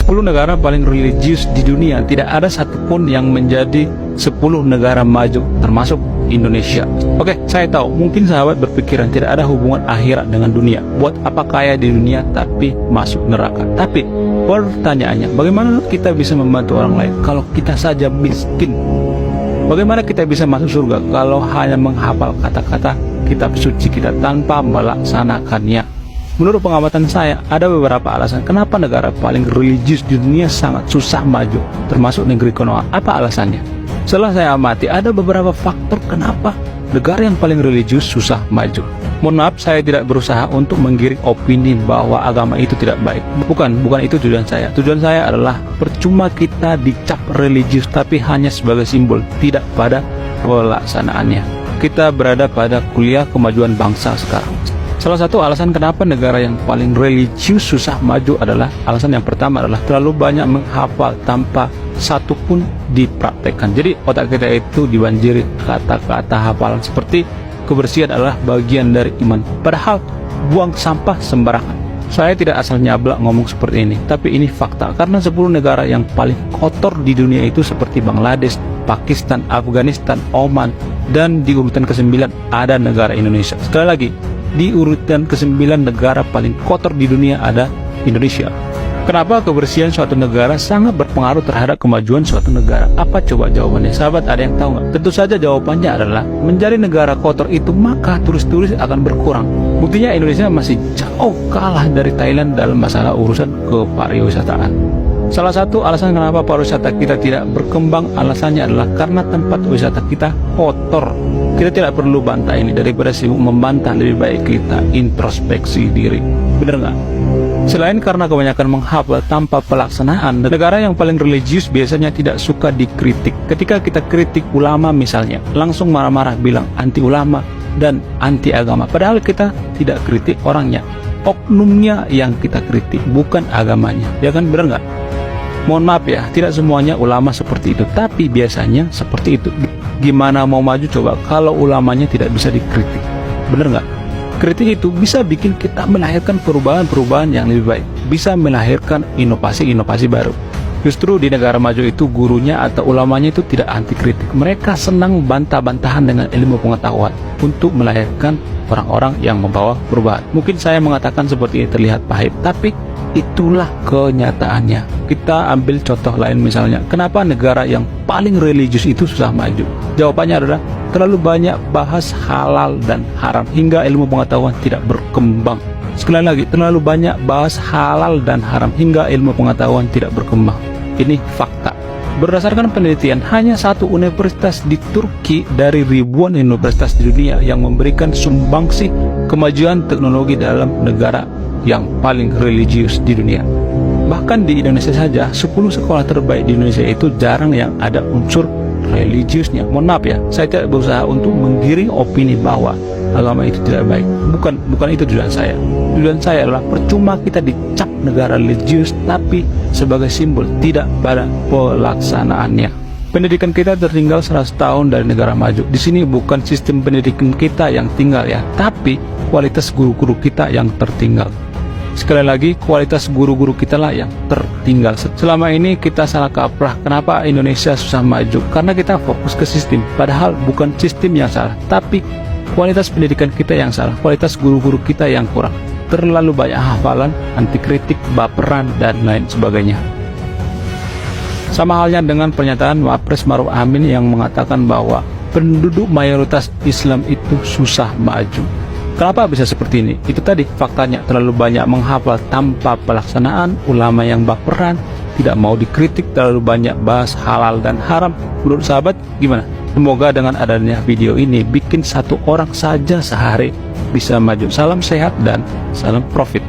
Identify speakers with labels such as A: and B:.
A: 10 negara paling religius di dunia, tidak ada satupun yang menjadi 10 negara maju, termasuk Indonesia. Oke, saya tahu mungkin sahabat berpikiran tidak ada hubungan akhirat dengan dunia. Buat apa kaya di dunia tapi masuk neraka? Tapi pertanyaannya, bagaimana kita bisa membantu orang lain kalau kita saja miskin? Bagaimana kita bisa masuk surga kalau hanya menghafal kata-kata kitab suci kita tanpa melaksanakannya? Menurut pengamatan saya, ada beberapa alasan kenapa negara paling religius di dunia sangat susah maju, termasuk negeri Konoha. Apa alasannya? Setelah saya amati, ada beberapa faktor kenapa negara yang paling religius susah maju. Mohon maaf, saya tidak berusaha untuk menggiring opini bahwa agama itu tidak baik. Bukan itu tujuan saya. Tujuan saya adalah percuma kita dicap religius tapi hanya sebagai simbol, tidak pada pelaksanaannya. Kita berada pada kuliah kemajuan bangsa sekarang. Salah satu alasan kenapa negara yang paling religius susah maju adalah, alasan yang pertama adalah terlalu banyak menghafal tanpa satu pun dipraktekkan. Jadi otak kita itu dibanjiri kata-kata hafalan seperti kebersihan adalah bagian dari iman, padahal buang sampah sembarangan. Saya tidak asal nyablak ngomong seperti ini, tapi ini fakta. Karena 10 negara yang paling kotor di dunia itu seperti Bangladesh, Pakistan, Afghanistan, Oman, dan di urutan ke-9 ada negara Indonesia. Sekali lagi, di urutan ke-9 negara paling kotor di dunia ada Indonesia. Kenapa kebersihan suatu negara sangat berpengaruh terhadap kemajuan suatu negara? Apa coba jawabannya? Sahabat, ada yang tahu nggak? Tentu saja jawabannya adalah menjadi negara kotor itu maka turis-turis akan berkurang. Buktinya Indonesia masih jauh kalah dari Thailand dalam masalah urusan kepariwisataan. Salah satu alasan kenapa pariwisata kita tidak berkembang, alasannya adalah karena tempat wisata kita kotor. Kita tidak perlu bantah ini, daripada sibuk membantah lebih baik kita introspeksi diri. Bener nggak? Selain karena kebanyakan menghafal tanpa pelaksanaan, negara yang paling religius biasanya tidak suka dikritik. Ketika kita kritik ulama misalnya, langsung marah-marah bilang anti ulama dan anti agama. Padahal kita tidak kritik orangnya, oknumnya yang kita kritik, bukan agamanya. Ya kan, bener nggak? Mohon maaf ya, tidak semuanya ulama seperti itu, tapi biasanya seperti itu. Gimana mau maju coba kalau ulamanya tidak bisa dikritik? Bener nggak? Kritik itu bisa bikin kita melahirkan perubahan-perubahan yang lebih baik, bisa melahirkan inovasi-inovasi baru. Justru di negara maju itu gurunya atau ulamanya itu tidak anti kritik. Mereka senang bantah-bantahan dengan ilmu pengetahuan untuk melahirkan orang-orang yang membawa perubahan. Mungkin saya mengatakan seperti ini terlihat pahit, tapi itulah kenyataannya. Kita ambil contoh lain misalnya, kenapa negara yang paling religius itu susah maju? Jawabannya adalah terlalu banyak bahas halal dan haram hingga ilmu pengetahuan tidak berkembang. Sekali lagi, terlalu banyak bahas halal dan haram hingga ilmu pengetahuan tidak berkembang. Ini fakta. Berdasarkan penelitian, hanya satu universitas di Turki dari ribuan universitas di dunia yang memberikan sumbangsih kemajuan teknologi dalam negara yang paling religius di dunia. Bahkan di Indonesia saja, 10 sekolah terbaik di Indonesia itu jarang yang ada unsur religiusnya. Mohon maaf ya, saya tidak berusaha untuk menggiring opini bahwa agama itu tidak baik. Bukan itu tujuan saya. Tujuan saya adalah percuma kita dicap negara religius tapi sebagai simbol, tidak pada pelaksanaannya. Pendidikan kita tertinggal 100 tahun dari negara maju. Di sini bukan sistem pendidikan kita yang tinggal ya, tapi kualitas guru-guru kita yang tertinggal. Sekali lagi, kualitas guru-guru kita lah yang tertinggal. Selama ini kita salah kaprah. Kenapa Indonesia susah maju? Karena kita fokus ke sistem. Padahal bukan sistem yang salah, tapi kualitas pendidikan kita yang salah. Kualitas guru-guru kita yang kurang. Terlalu banyak hafalan, anti kritik, baperan, dan lain sebagainya. Sama halnya dengan pernyataan Wapres Maruf Amin yang mengatakan bahwa penduduk mayoritas Islam itu susah maju. Kenapa bisa seperti ini? Itu tadi faktanya, terlalu banyak menghafal tanpa pelaksanaan, ulama yang baperan, tidak mau dikritik, terlalu banyak bahas halal dan haram. Menurut sahabat gimana? Semoga dengan adanya video ini bikin satu orang saja sehari bisa maju. Salam sehat dan salam profit.